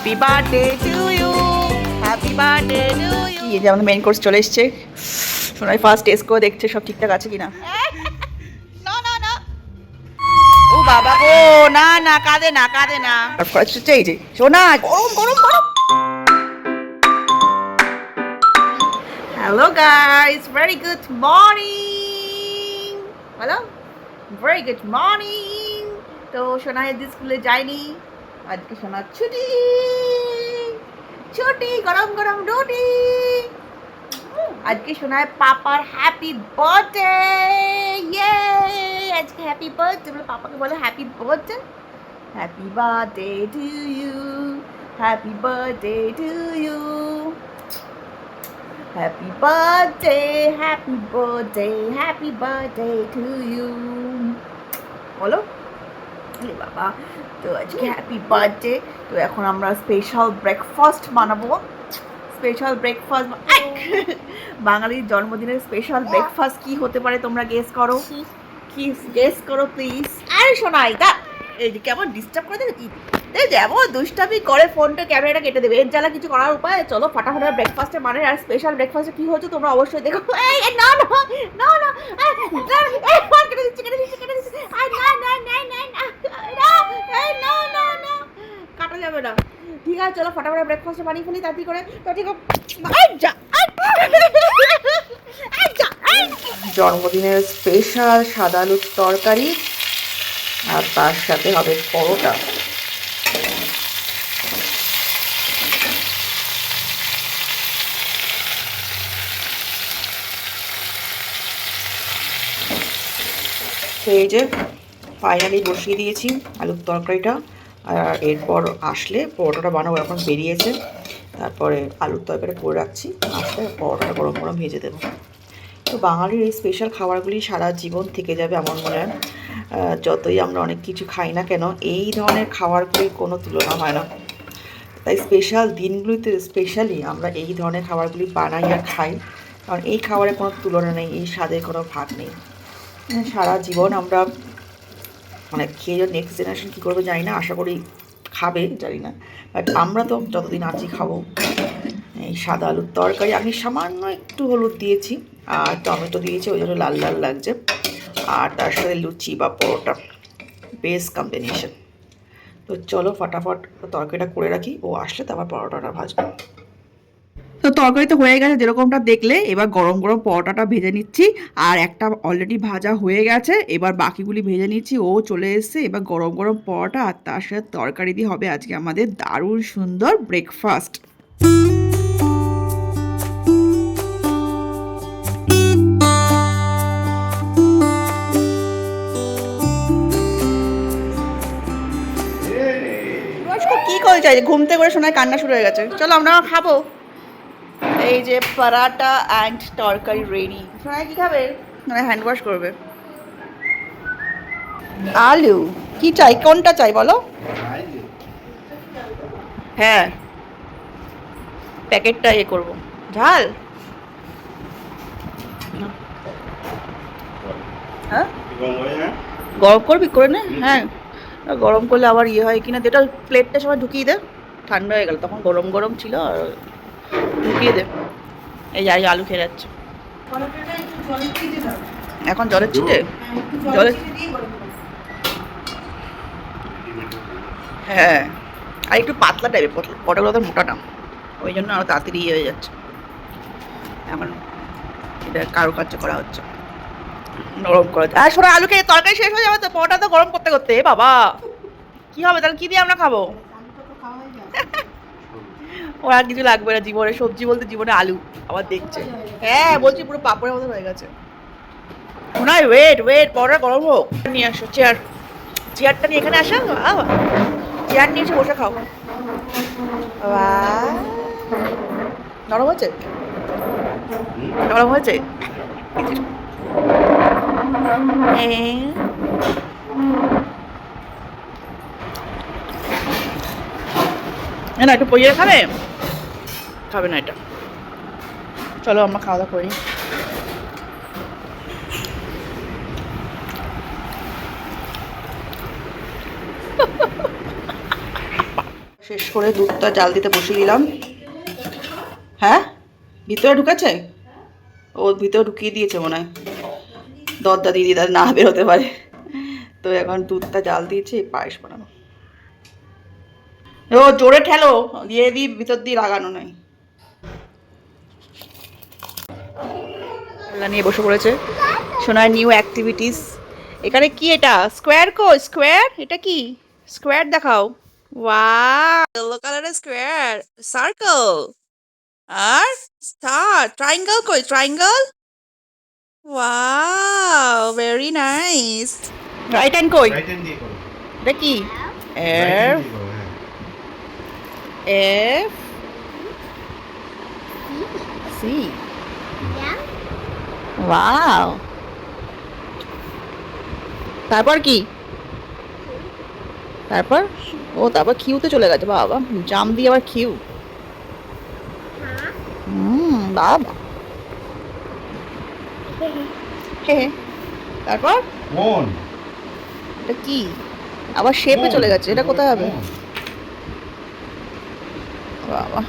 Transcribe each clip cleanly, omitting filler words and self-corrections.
Happy birthday to you, happy birthday to you. এই যে আমাদের মেইন কোর্স চলে এসছে। সোনাই ফার্স্ট টেস্ট করে দেখছে সব ঠিকঠাক আছে কিনা। না না না, ও বাবা ও না না, কাঁদে না কাঁদে না। তারপর হচ্ছে এই যে সোনা, গরম গরম গরম। Hello guys, very good morning. Hello, very good morning. তো সোনা আজ স্কুলে যায়নি, আজকে সোনার ছুটি। ছুটি, গরম গরম রুটি। আজকে সোনার পাপার হ্যাপি বার্থডে। ইয়ে, আজকে হ্যাপি বার্থডে বলে পাপাকে বলে happy birthday. Happy birthday to you, happy birthday to you, happy birthday, happy birthday, happy birthday to you. বলো বাবা। তো আজকে হ্যাপি বার্থডে। তো এখন আমরা স্পেশাল ব্রেকফাস্ট বানাবো। স্পেশাল ব্রেকফাস্ট, বাঙালির জন্মদিনের স্পেশাল ব্রেকফাস্ট কি হতে পারে তোমরা গেস করো। কি গেস করো প্লিজ। আরে শোনাই তা এই যে কেমন ডিস্টার্ব করে দেখি, যেমন দুষ্টামি করে ফোনটা ক্যামেরাটা কেটে দেবে। এর জ্বালা কিছু করার উপায়, চলো ফাটাফাটা ব্রেকফাস্টে মানে। আর স্পেশাল ব্রেকফাস্টে কি হচ্ছে তোমরা অবশ্যই দেখো। এই না না না না, কেটে দিচ্ছি কেটে দিচ্ছি কেটে দিচ্ছি। না না না না না না না না, কাটা যাবে না। ঠিক আছে চলো ফাটাফাটা ব্রেকফাস্টে বানিয়ে ফেলি তাড়াতাড়ি করে। তো ঠিক জন্মদিনের স্পেশাল সাদা আলুর তরকারি, আর তার সাথে হবে পরোটা। এই যে ফাইনালি বসিয়ে দিয়েছি আলুর তরকারিটা। আর এরপর আসলে পরোটাটা বানাবো। এখন বেরিয়েছে, তারপরে আলুর তরকারি করে রাখছি, আসলে পরোটাটা গরম গরম ভেজে দেবো। তো বাঙালির এই স্পেশাল খাবারগুলি সারা জীবন থেকে যাবে আমার মনে হয়। যতই আমরা অনেক কিছু খাই না কেন, এই ধরনের খাবারগুলির কোনো তুলনা হয় না। তাই স্পেশাল দিনগুলিতে স্পেশালি আমরা এই ধরনের খাবারগুলি বানাই আর খাই, কারণ এই খাবারের কোনো তুলনা নেই, এই স্বাদের কোনো ভাগ নেই। সারা জীবন আমরা মানে খেয়ে নেক্সট জেনারেশন কী করবে জানি না, আশা করি খাবে জানি না, বাট আমরা তো যতদিন আছি খাবো। এই সাদা আলুর তরকারি আমি সামান্য একটু হলুদ দিয়েছি আর টমেটো দিয়েছি, ওই জন্য লাল লাল লাগছে। আর তার সাথে লুচি বা পরোটা, বেস্ট কম্বিনেশন। তো চলো ফটাফট তরকারিটা করে রাখি, ও আসলে তারপর পরোটাটা ভাজবো। তো তরকারি তো হয়ে গেছে যেরকমটা দেখলে। এবার গরম গরম পরোটাটা ভেজে নিচ্ছি। আর একটা অলরেডি ভাজা হয়ে গেছে, এবার বাকিগুলি ভেজে নিচ্ছি। ও চলে এসছে, এবার গরম গরম পরোটা আর তার সাথে তরকারি দিয়ে হবে আজকে আমাদের দারুণ সুন্দর ব্রেকফাস্ট। কি করে চাই, ঘুম থেকে করে শোনায় কান্না শুরু হয়ে গেছে। চলো আমরা খাবো। এই যে পরাটা অ্যান্ড তরকারি রেডি। শোনায় কি খাবে? মানে হ্যান্ড ওয়াশ করবে। আলু কি চাই, কোনটা চাই বলো? হ্যাঁ, প্যাকেটটা এ করবো। ঝাল হ্যাঁ, গরম করবি করে নে। হ্যাঁ, গরম করলে আবার ইয়ে হয় কিনা, যেটা প্লেটটা সবাই ঢুকিয়ে দে, ঠান্ডা হয়ে গেল তখন গরম গরম ছিল, আর ঢুকিয়ে দে। এই যে আলু খেয়ে যাচ্ছে এখন জলের ছিটে। জলের হ্যাঁ, আর একটু পাতলা টাইপের পটলগুলো তো মোটা না, ওই জন্য আরও তাড়াতাড়ি ইয়ে হয়ে যাচ্ছে। এখন এটা কারুকার্য করা হচ্ছে, নরম করা হচ্ছে। আর শোনো, আলু খেয়ে তরকারি শেষ হয়ে যাবে তো, পরোটা তো গরম করতে করতে বাবা কি হবে তাহলে? কি দিয়ে আমরা খাবো? ওর আর কিছু লাগবে না জীবনে, সবজি বলতে জীবনে আলু আবার দেখছে। হ্যাঁ বলছি, পুরো পাপড়ের মতো হয়ে গেছে। শোনাই ওয়েট ওয়েট, পরোটা গরম হোক। নিয়ে আসো চেয়ার, চেয়ারটা নিয়ে এখানে আসো। চেয়ার নিয়ে এসে বসে খাও। নরম হয়েছে, নরম হয়েছে। না একটু পরিয়ে খাবে, খাবে না এটা। চলো আমরা খাওয়া দাওয়া করি। শেষ করে দুধটা জাল দিতে বসিয়ে দিলাম। হ্যাঁ, ভিতরে ঢুকেছে, ও ভিতরে ঢুকিয়ে দিয়েছে মনে হয়, দরজা দিয়ে দিয়ে না বেরোতে পারে। তো এখন দুধটা জাল দিয়েছি পায়েস বানানো। ও জোরে ঠেলো, দিয়ে দিই ভিতর দিয়ে লাগানো নাই। নিয়ে বসে পড়েছে সোনার নিউ অ্যাক্টিভিটিস। এখানে কি এটা? স্কোয়ার স্কোয়ার, এটা কি স্কোয়ার দেখাও। ওয়াও, ইয়েলো কালারের স্কোয়ার, সার্কেল আর star, triangle triangle. Wow, very nice. Right hand এটা কি? F F C. ওয়াও, তারপর কি? তারপর তারপর কিউতে চলে গেছে। বাবা, জাম দিয়ে আবার কিউ। বাবা, তারপর এটা কি? আবার শেপে চলে গেছে, এটা কোথায় হবে? বাবা,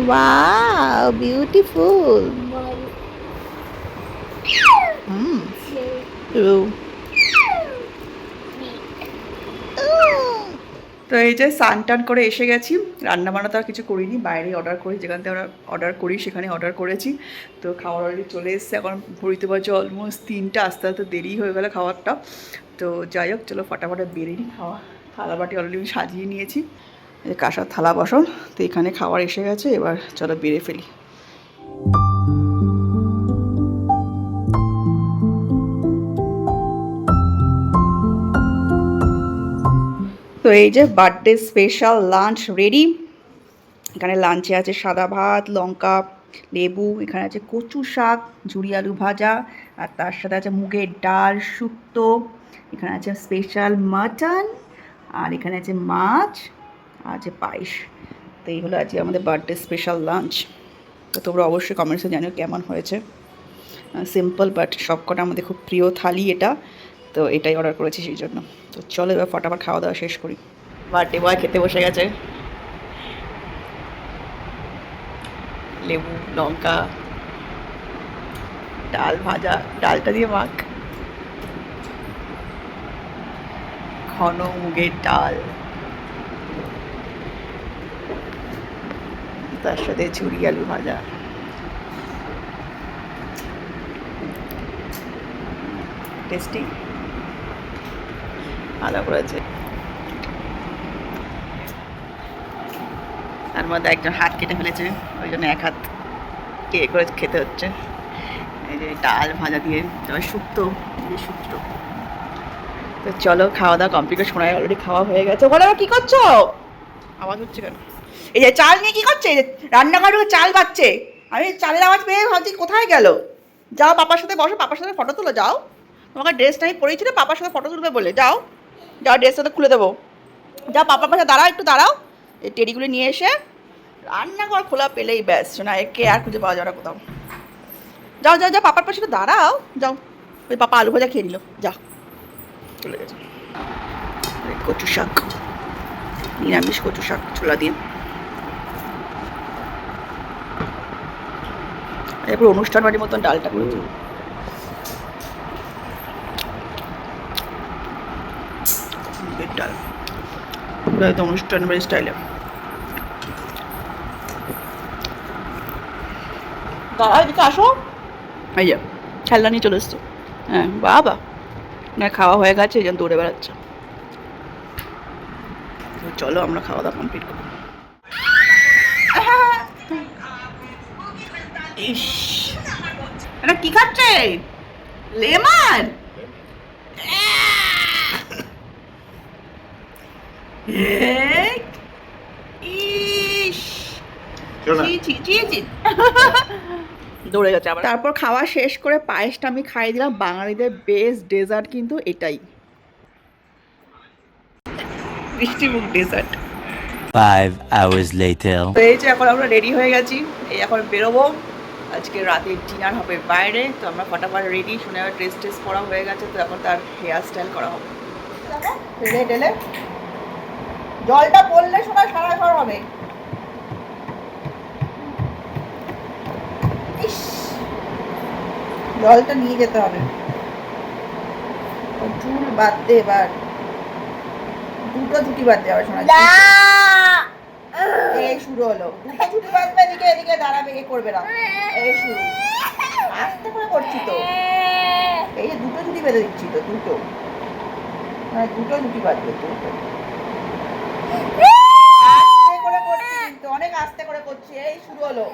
ওয়াও, বিউটিফুল। তো এই যে স্নান টান করে এসে গেছি। রান্না বান্না তো আর কিছু করিনি, বাইরে অর্ডার করি, যেখান থেকে আমরা অর্ডার করি সেখানে অর্ডার করেছি। তো খাবার অলরেডি চলে এসেছে। এখন ঘড়িতে বাজে অলমোস্ট 3টা, আস্তে আস্তে দেরি হয়ে গেলো খাবারটা। তো যাই হোক, চলো ফটাফট বেরিয়ে নিই। খাওয়া থালা বাটি অলরেডি আমি সাজিয়ে নিয়েছি, কাঁসার থালা বাসন। তো এখানে খাবার এসে গেছে, এবার চলো বেরিয়ে ফেলি। তো এই যে বার্থডে স্পেশাল লাঞ্চ রেডি। এখানে লাঞ্চে আছে সাদা ভাত, লঙ্কা, লেবু, এখানে আছে কচু শাক, ঝুরি আলু ভাজা, আর তার সাথে আছে মুগের ডাল, শুক্তো, এখানে আছে স্পেশাল মাটন, আর এখানে আছে মাছ, আর আছে পায়েস। তো এই হলো আজকে আমাদের বার্থডে স্পেশাল লাঞ্চ। তো তোমরা অবশ্যই কমেন্টসে জানিও কেমন হয়েছে। সিম্পল বাট সবকটা আমাদের খুব প্রিয় থালি এটা। তো এটাই অর্ডার করেছি সেই জন্য। তো চলো এবার ফটাফট খাওয়া দাওয়া শেষ করি। বার্থডে বয় খেতে বসে গেছে। লেবু, লঙ্কা, ডাল ভাজা, ডালটা দিয়ে মাখ, ঘন মুগের ডাল, তার সাথে ঝুরি আলু ভাজা। টেস্টি, ভালো করেছে। তার মধ্যে একজন হাত কেটে ফেলেছে, ওই জন্য এক হাত কে করে খেতে হচ্ছে। এই যে ডাল ভাজা দিয়ে, তবে শুক্তো, শুক্তো। তো চলো খাওয়া দাওয়া কমপ্লিট। শোনায় অলরেডি খাওয়া হয়ে গেছে। ওখানে আবার কী করছো? আওয়াজ হচ্ছে কেন? এই যে চাল নিয়ে কী করছে? রান্নাঘরে চাল বাচ্ছে। আমি চালের আওয়াজ পেয়ে ভাবছি কোথায় গেল। যাও পাপার সাথে বসো, পাপার সাথে ফটো তুলো। যাও, তোমাকে ড্রেসটা আমি পরেছিল পাপার সাথে ফটো তুলবে বলে। যাও যাও, ড্রেসটা খুলে দেবো। যাও পাপার পাশে দাঁড়াও, একটু দাঁড়াও। এই টেডিগুলো নিয়ে এসে রান্নাঘর খোলা পেলেই ব্যাস, শোনা একে আর খুঁজে পাওয়া যাবে না কোথাও। যাও যাও যাও, পাপার পাশে দাঁড়াও। যাও, ওই পাপা আলু ভাজা খেয়ে নিল। যা, চলে গেছে। কচু শাক, নিরামিষ কচু শাক ছোলা দিয়ে। এরপর অনুষ্ঠান বাড়ির মতন ডালটা করেছি। ডাল তো অনুষ্ঠান বাড়ির স্টাইলে। দাদা এদিকে আসো। এই যে খেলনা নিয়ে চলে এসছো। হ্যাঁ বাবা, না খাওয়া হয়ে গেছে, এই জন্য দৌড়ে বেড়াচ্ছে। চলো আমরা খাওয়া দাওয়া কমপ্লিট করি। ইস, এটা কি খাচ্ছে? লেমন। ইস, দৌড়ে গেছে আবার। তারপর খাওয়া শেষ করে পায়েসটা আমি খাইয়ে দিলাম। বাঙালিদের বেস্ট ডেজার্ট কিন্তু এটাই, মিষ্টিমুখ ডেজার্ট। 5 hours later. তো এই যে এখন আমরা রেডি হয়ে গেছি, এই এখন বেরোবো। আজকে রাতে ডিনার হবে বাইরে। তো আমরা ফটাফট রেডি, শুনে ড্রেস পরা হয়ে গেছে। তো এখন তার হেয়ার স্টাইল করা হবে। ঢেলে ঢেলে জলটা পড়লে শোনা সারা ঘর হবে। ইস, জলটা নিয়ে যেতে হবে। চুল বাদ দে এবার, দুটো ছুটি বাদ দে আবার শোনা। এই শুরু হলো, দুটো ছুটি বাঁধবে, এদিকে এদিকে দাঁড়াবে, এ করবে না। এই শুরু, আস্তে করে করছি তো, এই যে দুটো ছুটি বেঁধে দিচ্ছি তো, দুটো, মানে দুটো ছুটি বাঁধবে, দুটো। আস্তে করে করছি কিন্তু, অনেক আস্তে করে করছি। এই শুরু হলো,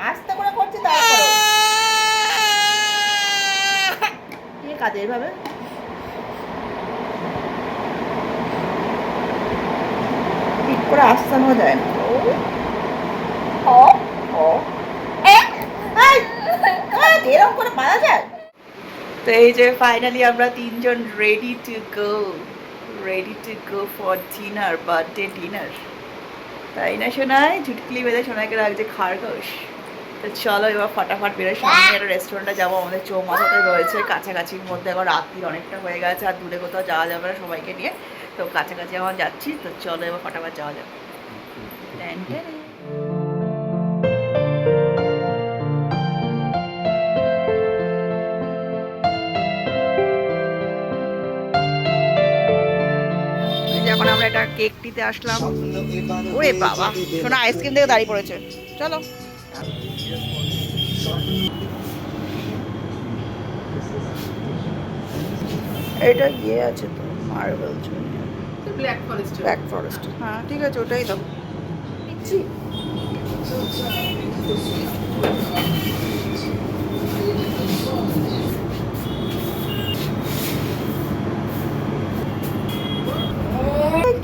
আস্তে করে করছি, তারপরে কি কাজে এভাবে ঠিক করে আস্তানো যায় না। এরকম করে পারা যায়। তো এই যে ফাইনালি আমরা তিনজন ready to go for dinner, birthday dinner. তাই না সোনাই? ঝুটকিলি বেঁধে সোনাইকে রাখছে খারগোশ। তো চলো এবার ফটাফট বেরোয়, সামনে একটা রেস্টুরেন্টে যাবো, আমাদের চৌমাথাতে রয়েছে, কাছাকাছির মধ্যে। এখন রাত্রি অনেকটা হয়ে গেছে, আর দূরে কোথাও যাওয়া যাবে না সবাইকে নিয়ে, তো কাছাকাছি এখন যাচ্ছি। তো চলো এবার ফটাফট যাওয়া যাবে। যখন আমরা একটা কেক দিতে আসলাম, ওরে বাবা শোনা আইসক্রিম থেকে দাঁড়িয়ে পড়েছে। চলো এটা ইয়ে আছে তো, মার্বেল ব্ল্যাক ফরেস্ট। হ্যাঁ ঠিক আছে, ওটাই দাও।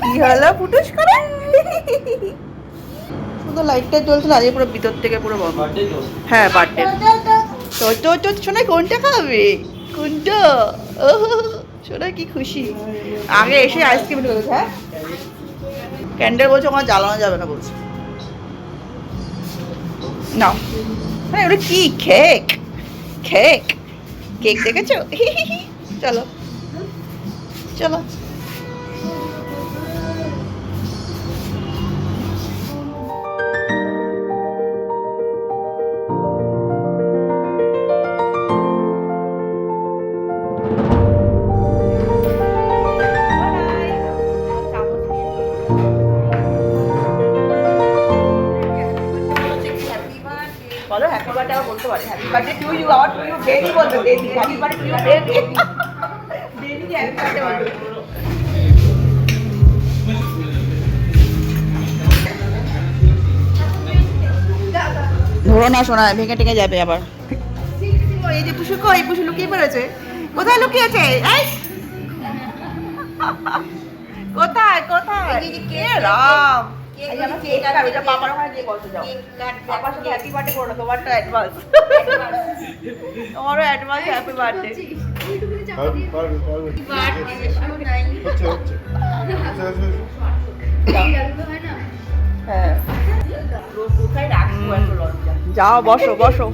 কি হলো ফুটুস করে? শুধু লাইটটা জ্বলছে, আজকে পুরো ভিতর থেকে পুরো বন্ধ। হ্যাঁ বার্থডে। তো শোনাই কোনটা খাবে? কোনটা? ও শোনা কি খুশি, আগে এসে আইসক্রিম ঢুকেছে। হ্যাঁ ক্যান্ডেল বলছে ওখানে জ্বালানো যাবে না বলছে। না হ্যাঁ ওটা কি? কেক কেক কেক দেখেছো? চলো চলো। বলো হ্যাপি বার্থডে আবার বলতে পারে, হ্যাপি বার্থডে টু ইউ। আবার টু ইউ বেবি বলবে, baby happy birthday to you baby. Baby happy birthday বলবে। ধরো না শোনা, ভেঙে টেঙে যাবে আবার। এই যে পুষু কই, পুষু লুকিয়ে পড়েছে। কোথায় লুকিয়েছে? এই কোথায় কোথায়? কে রাম, এই আমার কেক কাটবে, এটা বাবার ওখানে গিয়ে বসে যাও। বাবার সাথে হ্যাপি বার্থডে করো না, তোমারটা অ্যাডভান্স। তোমারও অ্যাডভান্স হ্যাপি বার্থডে। হ্যাঁ যাও বসো বসো,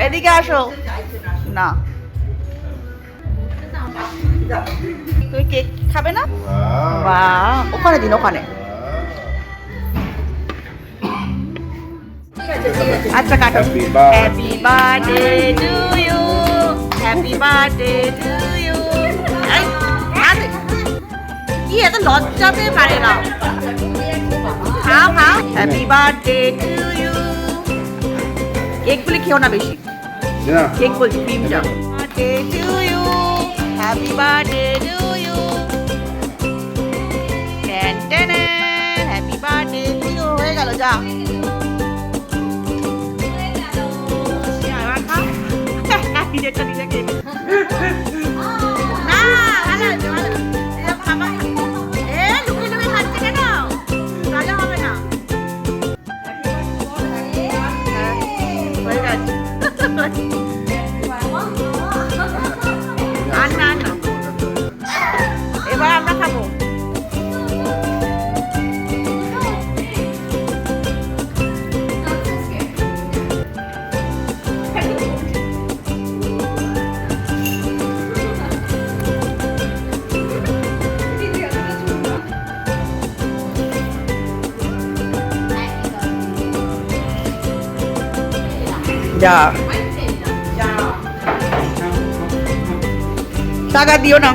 এদিকে আসো না। তুই কেক খাবে না? বাহ ওখানে দিন, ওখানে। আচ্ছা কাটো। Happy birthday to you, happy birthday to you. কি এত লজ্জাতে পারে না? খাও খাও। Happy birthday to you. কেকগুলি খেও না বেশি, কেক বলছি ক্রিমটা। Birthday to you, happy birthday to you. Happy birthday to you. হয়ে গেল, যা। নিজেরটা নিজে খেয়ে না, ভালো হয়েছে ভালো। লুকিয়ে লুকিয়ে খাচ্ছে কেন? তাহলে হবে না। হয়ে গেছে। আর না না, এবার আমরা খাবো। যা টাকা দিও না,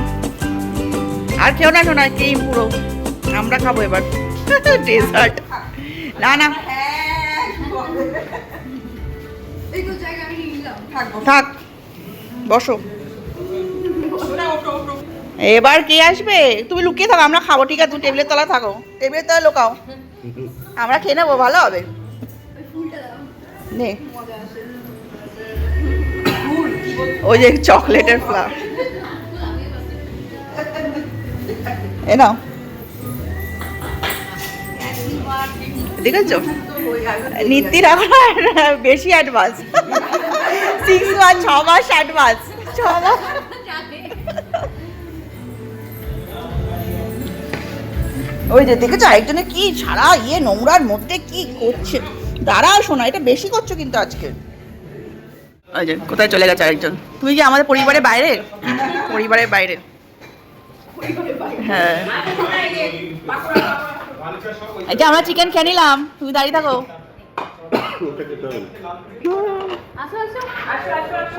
আর খেও না শোনা, ক্রিম পুরো। আমরা খাবো এবার ডেজার্ট। না না থাক, বসো। এবার কে আসবে? তুমি লুকিয়ে থাকো, আমরা খাবো। ঠিক আছে, তুমি টেবিলের তলায় থাকো, টেবিলের তলায় লুকাও, আমরা খেয়ে নেবো, ভালো হবে। নে ওই যে চকলেটের ফ্লাওয়ার, এ নাও। দেখেছো নীতির এখন বেশি অ্যাডভান্স, 6 মাস 6 মাস অ্যাডভান্স, 6 মাস। ওই যে দেখেছো আরেকজনে কি সারা নোংরার মধ্যে কি করছে। দাঁড়াও শোনা, এটা বেশি করছো কিন্তু আজকে। ওই যে কোথায় চলে গেছে আরেকজন। তুমি কি আমাদের পরিবারের বাইরে? পরিবারের বাইরে, হ্যাঁ। এটা আমরা চিকেন খেয়ে নিলাম, তুমি দাঁড়িয়ে থাকো।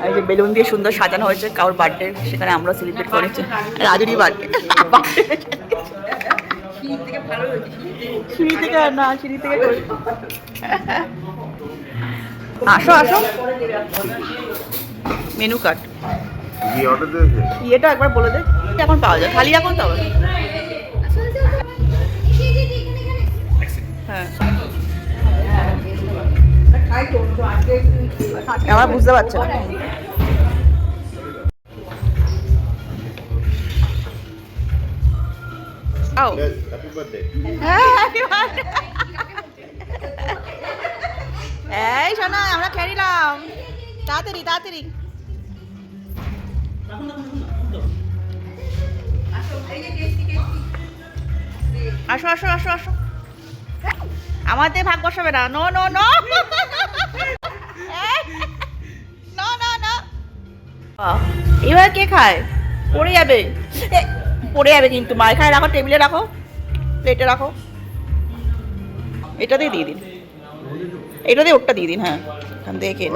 এই যে বেলুন দিয়ে সুন্দর সাজানো হয়েছে কারোর বার্থডে, সেখানে আমরা সেলিব্রেট করেছি রাজুরই বার্থডে। সিঁড়ি থেকে না, সিঁড়ি থেকে আসো আসো। মেনু কার্ড ইয়েটা একবার বলে দে, এখন পাওয়া যায় খালি এখন তো। হ্যাঁ আমার বুঝতে পারছি না। এই শোনা, আমরা খেয়ে নিলাম, তাড়াতাড়ি তাড়াতাড়ি। আসো আসো আসো আসো, আমাদের ভাগ বসাবে না। No no no no no no. এবার কে খায়? পড়ে যাবে, পড়ে যাবে কিন্তু। মা খায়, রাখো টেবিলে, রাখো প্লেটে রাখো। এটা দিয়ে দিন, এটা দিয়ে ওরটা দিয়ে দিন। হ্যাঁ এখান থেকে খেয়ে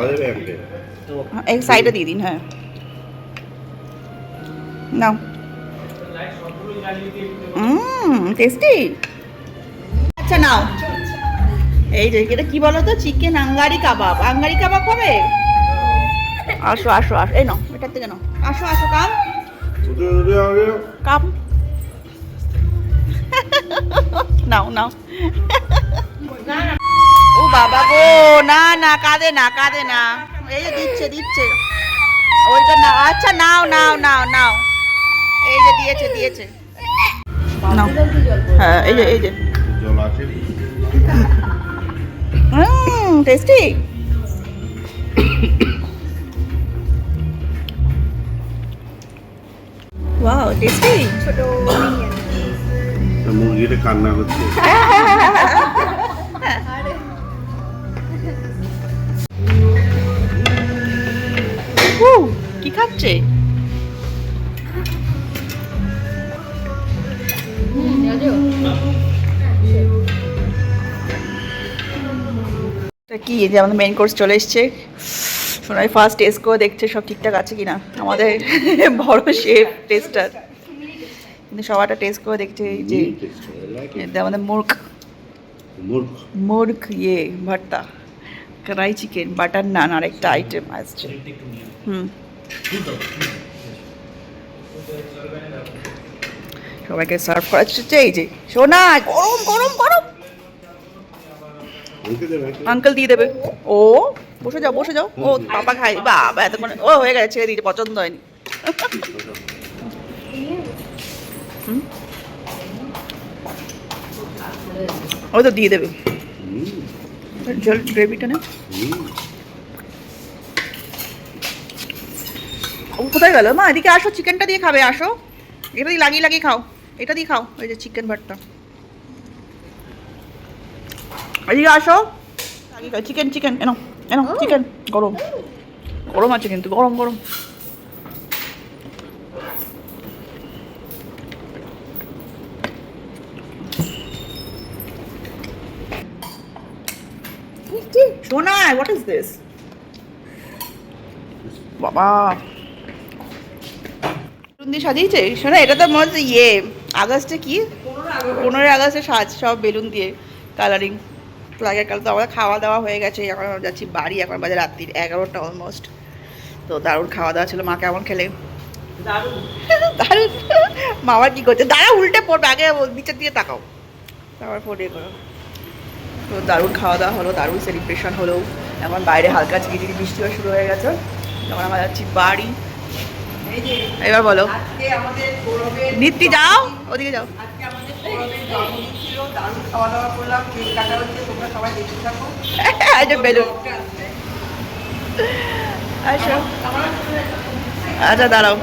এক সাইডে দিয়ে দিন। হ্যাঁ নাও। টেস্টি। আচ্ছা নাও। এই যে এটা কি বলো তো, চিকেন আঙ্গারি কাবাব। আঙ্গারি কাবাব হবে? আসো আসো আসো, এই নাও, এটার থেকে নাও। আসো আসো, কাম কাম নাও নাও। ও বাবা গো, না না, কাঁদে না কাঁদে না। এই যে দিচ্ছে দিচ্ছে, ওইটা না। আচ্ছা নাও নাও নাও নাও, এই যে দিয়েছে দিয়েছে, নাও। হ্যাঁ এই যে এই যে টেস্টি। Wow tasty. ছোট মুরগিটা কান্না করছে। কি খাচ্ছে? কি যে আমাদের মেইন কোর্স চলে এসছে। সোনাই ফার্স্ট টেস্ট করে দেখছে সব ঠিকঠাক আছে কিনা। আমাদের বড় শেফ টেস্টার, কিন্তু সবাইটা টেস্ট করে দেখছে। এই যে আমাদের মুর্গ ইয়ে ভর্তা, কড়াই চিকেন, বাটার নান আর একটা আইটেম আসছে। সবাইকে সার্ভ করা হচ্ছে। এই যে সোনা, গরম গরম গরম। আঙ্কেল দিয়ে দেবে। ও বসে যাও বসে যাও। ও পাপা খাই, বাবা এতক্ষণ ও হয়ে গেছে, ছেড়ে দিয়েছে, পছন্দ হয়নি। ও তো দিয়ে দেবে জল, গ্রেভিটা না। ও কোথায় গেল? মা এদিকে আসো, চিকেনটা দিয়ে খাবে, আসো। এটা দিয়ে লাগিয়ে লাগিয়ে খাও, এটা দিয়ে খাও। ওই যে চিকেন ভর্তা, এদিকে আসো। চিকেন চিকেন এনো এনো, চিকেন গরম গরম আছে কিন্তু, গরম গরম। সোনা, হোয়াট ইজ দিস? বাবা বেলুন দিয়ে সাজিয়েছে শোনা, এটা তো মনে হচ্ছে আগস্টে কি 15ই আগস্টে সাজ সব বেলুন দিয়ে কালারিং। তো আগের কাল তো আমাদের খাওয়া দাওয়া হয়ে গেছে, এখন আমরা যাচ্ছি বাড়ি, এখন বাজে রাত্রির 11টা অলমোস্ট। তো দারুণ খাওয়া দাওয়া ছিল। মা কেমন খেলে? দারুণ। মামার কি করছে? দাঁড়া, উল্টে পড়বে, আগে নিচের দিকে তাকাও, তারপর ফোন ইয়ে করো। তো দারুণ খাওয়া দাওয়া হলো, দারুণ সেলিব্রেশন হলো। এখন বাইরে হালকা ঝিরিঝিরি বৃষ্টি হওয়া শুরু হয়ে গেছে। তখন আমরা যাচ্ছি বাড়ি। এবার বলো নিত্যি, যাও ওদিকে যাও। বেলুন আচ্ছা, আচ্ছা দাঁড়াও।